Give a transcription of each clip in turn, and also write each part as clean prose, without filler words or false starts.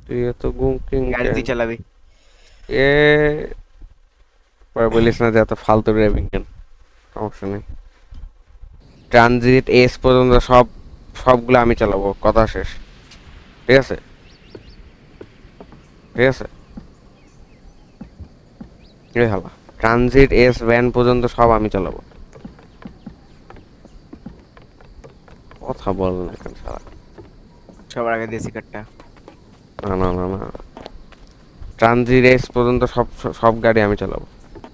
তুই এত গুঙ্কিং গাড়ি কেন? তুই চালাবি। এ পরে বলিস না যে এত ফালতু ড্রাইভিং কেন। সমস্যা নেই। ট্রানজিট এস পর্যন্ত সবগুলো আমি চালাবো, কথা শেষ। ঠিক আছে, ঠিক আছে। এই হালা, ট্রানজিট এস ভ্যান পর্যন্ত সব আমি চালাবো। কথা বল না কেন সারা। সবার আগে দেশি কার্ডটা। না না না না, ট্রানজিট এস পর্যন্ত সব সব গাড়ি আমি চালাবো,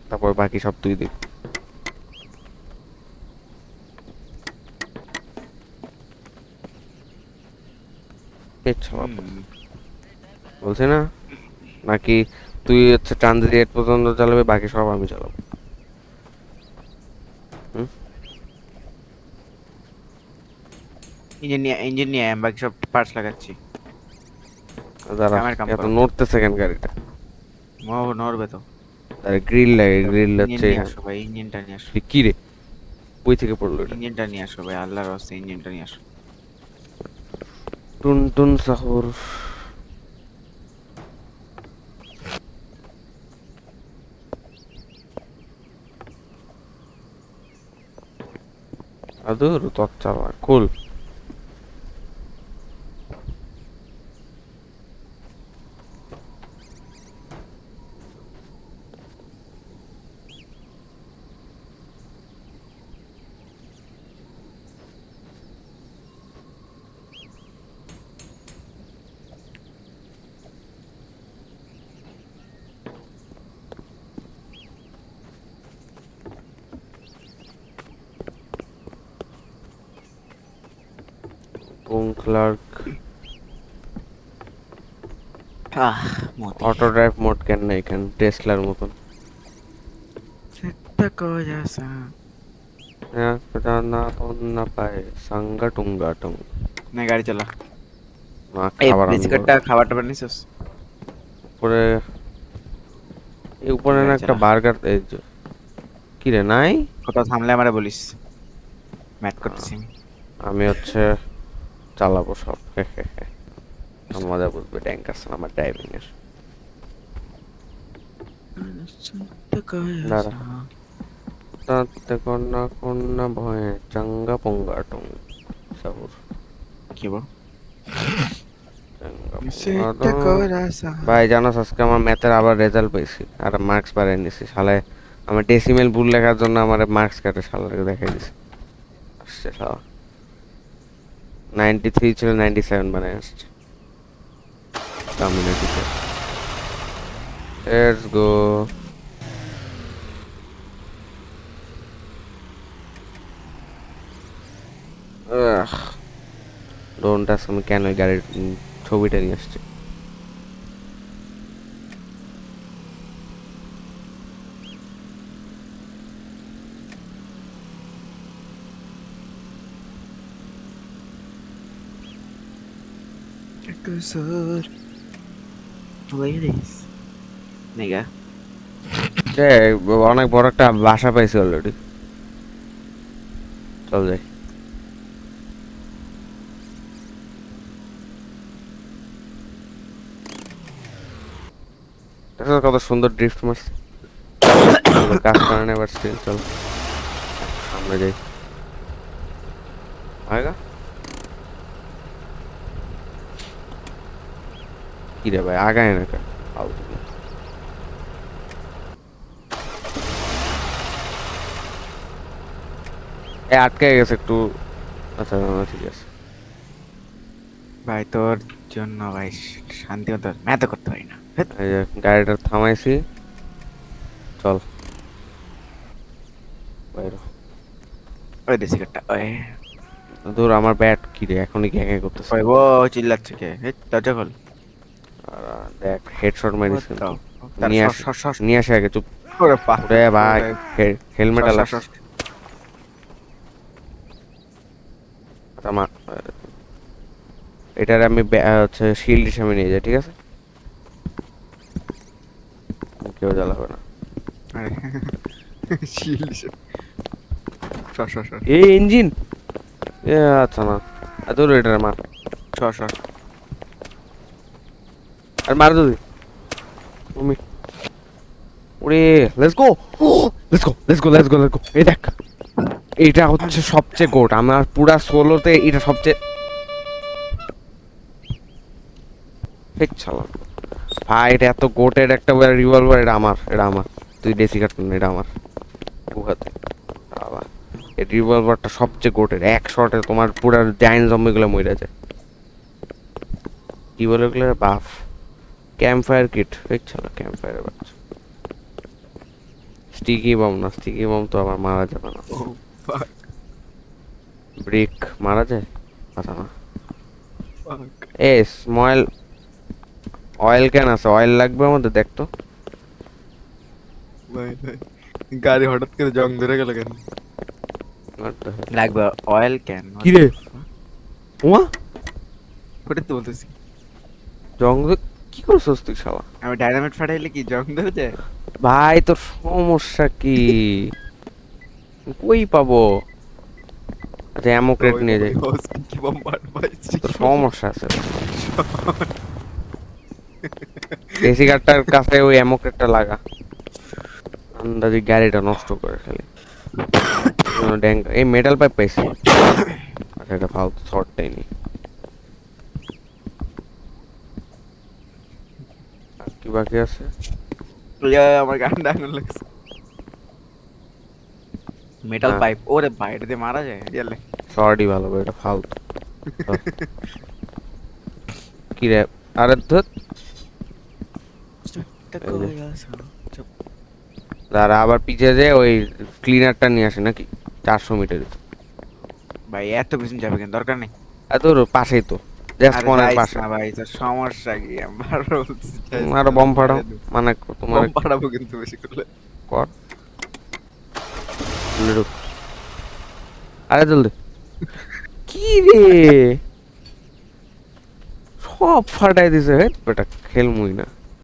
তারপর বাকি সব তুই দিবি। ইচ্ছা মতো হুম। বলছি না, নাকি তুই হচ্ছে ট্রানজিট এস পর্যন্ত চালাবি, বাকি সব আমি চালাবো। হুম। ইঞ্জিন নিয়ে আমি বাকি সব পার্টস লাগাচ্ছি। যারা কামের কাম এত করো। নড়তেছে কেন গাড়িটা? নড়বে তো। আরে গ্রিল লাগে, গ্রিল ইঞ্জিন হচ্ছে নিয়ে এখানে। আসো ভাই, ইঞ্জিনটা নিয়ে আসো। কি রে, কই থেকে পড়লো এটা? ইঞ্জিনটা নিয়ে আসো ভাই, আল্লাহর রাস্তায় ইঞ্জিনটা নিয়ে আসো। টুন টুন সাহুর। আদুর তৎ চালা কুল। বুম ক্লার্ক। আহ, মতি। অটো ড্রাইভ মোড কেন না এখানে টেসলার মতন? একটা cosa. না না পায় সাঙ্গা টুঙ্গা টুং। না গাড়ি চালা। না এই খাবার দেশি আনবো। কার্ডটা খাবার টাবার নিছিস? উপরে, এই উপরে না গাড়ি একটা চালা। বার্গার, এই যে কি রে নাই? কোথাও থামলে আমারে বলিস, ম্যাথ আহ, করতেছি আমি। আমি হচ্ছে চালাবো সব। হে হে হে। তখন মজা বুঝবে ট্যাঙ্ক আছে আমার ড্রাইভিং এর। একটা দাঁড়া, cosa. তাতে কন্যা কন্যা ভয়ে চাঙ্গা পঙ্গা টুং সাহুর। কি বল? চাঙ্গা পঙ্গা একটা টুং। cosa. ভাই জানোস আজকে আমার ম্যাথের আবার রেজাল্ট পেয়েছি, আর মার্কস বাড়িয়ে নিছি শালায়। আমার ডেসিমেল ভুল লেখার জন্য আমার মার্কস কাটে শালাকে দেখাই দিছে। আসছে শালা, 93 ছিল 97 বানায় আসছে কমিউনিটিতে। Let's go. ডোন্ট আস্ক আমি কেন ওই গাড়ির ছবিটা নিয়ে আসছি। Acusar. Ladies. Nigga. যে অনেক বড় একটা বাসা পাইছি অলরেডি, চল যাই। দেখো কত সুন্দর ড্রিফট মারছে। এগুলো কাজ করে না, এবার স্টিল চল সামনে যাই। আয়গা কি রে ভাই, আগায় না কেন? ফালতু কি। এ আটকে গেছে একটু। আচ্ছা না, না, ঠিক আছে। ভাই তোর জন্য ভাই শান্তি মতো ম্যাথ করতে পারি না, ধ্যাৎ। এই যে গাড়িটা থামাইছি, চল বাইরে। ওই দেশি কার্ডটা ওই। ধর আমার ব্যাট কি রে এখনই গ্যাং গ্যাং করতেছে ওই কেন? ও চিল্লাচ্ছে কে? হেৎ, দরজা খোল। আর দেখ হেডশট মারিস What the কিন্তু। fuck? তার নিয়ে সর আসে, সর সর। নিয়ে আসে আগে চুপ। ওরে বাপ রে ওরে বাপ, ভাই, ওরে। হেলমেট সর সর আলাস। সর। আমার এটার আমি হচ্ছে শিল্ড হিসাবে নিয়ে যাই, ঠিক আছে? কেউ জ্বালাবে না। আরে শিল্ড। সর সর সর। এই ইঞ্জিন, এ আচ্ছা না, তোর এটার মার। সর সর। আর মার যদি তুমি ওরে let's go let's go let's go let's go let's go এই দেখ এটা হচ্ছে সবচেয়ে গোট আমার পুরা সোলোতে এটা সবচেয়ে ঠিক চালা ভাই এটা এত গোটের একটা রিভলভার এটা আমার তুই ডেসি কার্টুন এটা আমার গুহাতে বাবা এই রিভলভারটা সবচেয়ে গোটের এক শটে তোমার পুরা জায়ান্ট জম্বিগুলো মরে যায় কি বলে ওগুলো বাফ ক্যাম্প ফায়ার কিট ঠিক চালা ক্যাম্প ফায়ারের বাচ্চা স্টিকি বম তো আবার মারা যাবে না ও fuck, ব্রিক মারা যায় কথা না fuck. A small oil can আছে অয়েল লাগবে আমাদের দেখতো ভাই ভাই গাড়ি হঠাৎ করে জং ধরে গেল কেন? What the hell? লাগবে অয়েল ক্যান। কি রে? ওমা ওটা তো বলতেছি, জং কি করছস তুই শালা আমি ডাইনামাইট ফাটাইলে কি জং ধরে যায়? ভাই তোর সমস্যা কি কই পাবো আচ্ছা অ্যামো ক্রেট নিয়ে যাই কি বম মার ভাই, তোর সমস্যা আছে দেশি গাড়টার কাছে ওই অ্যামো ক্রেটটা লাগা আন্দাজি গাড়িটা নষ্ট করে খালি এই মেটাল পাইপ পাইছি আচ্ছা এটা ফালতু শর্টটাই নি আর কি বাকি আছে আমার গানটা আগুন লাগছে। মেটাল হ্যাঁ। পাইপ, ওরে ভাই এটা দিয়ে মারা যায় রিয়েলে? শর্টই ভালো এটা ফালতু কি রে আরে ধুত দাঁড়া আবার পিছিয়ে যে ওই ক্লিনারটা নিয়ে আসে নাকি 400 মিটার ভাই এত পিছন যাবে কেন, দরকার নেই। এত পাশেই তো জাস্ট আরে মনের যাইস পাশে না ভাই, তোর সমস্যা কি? আমার বলছি যাইস আরো না, বম ফাটাও মাইরা দিবো। মানে তোমার বম ফাটাবো কিন্তু বেশি করলে। কর ঢুক। আরে জলদি কি রে সব ফাটাই দিছে হে বেটা খেলমুই না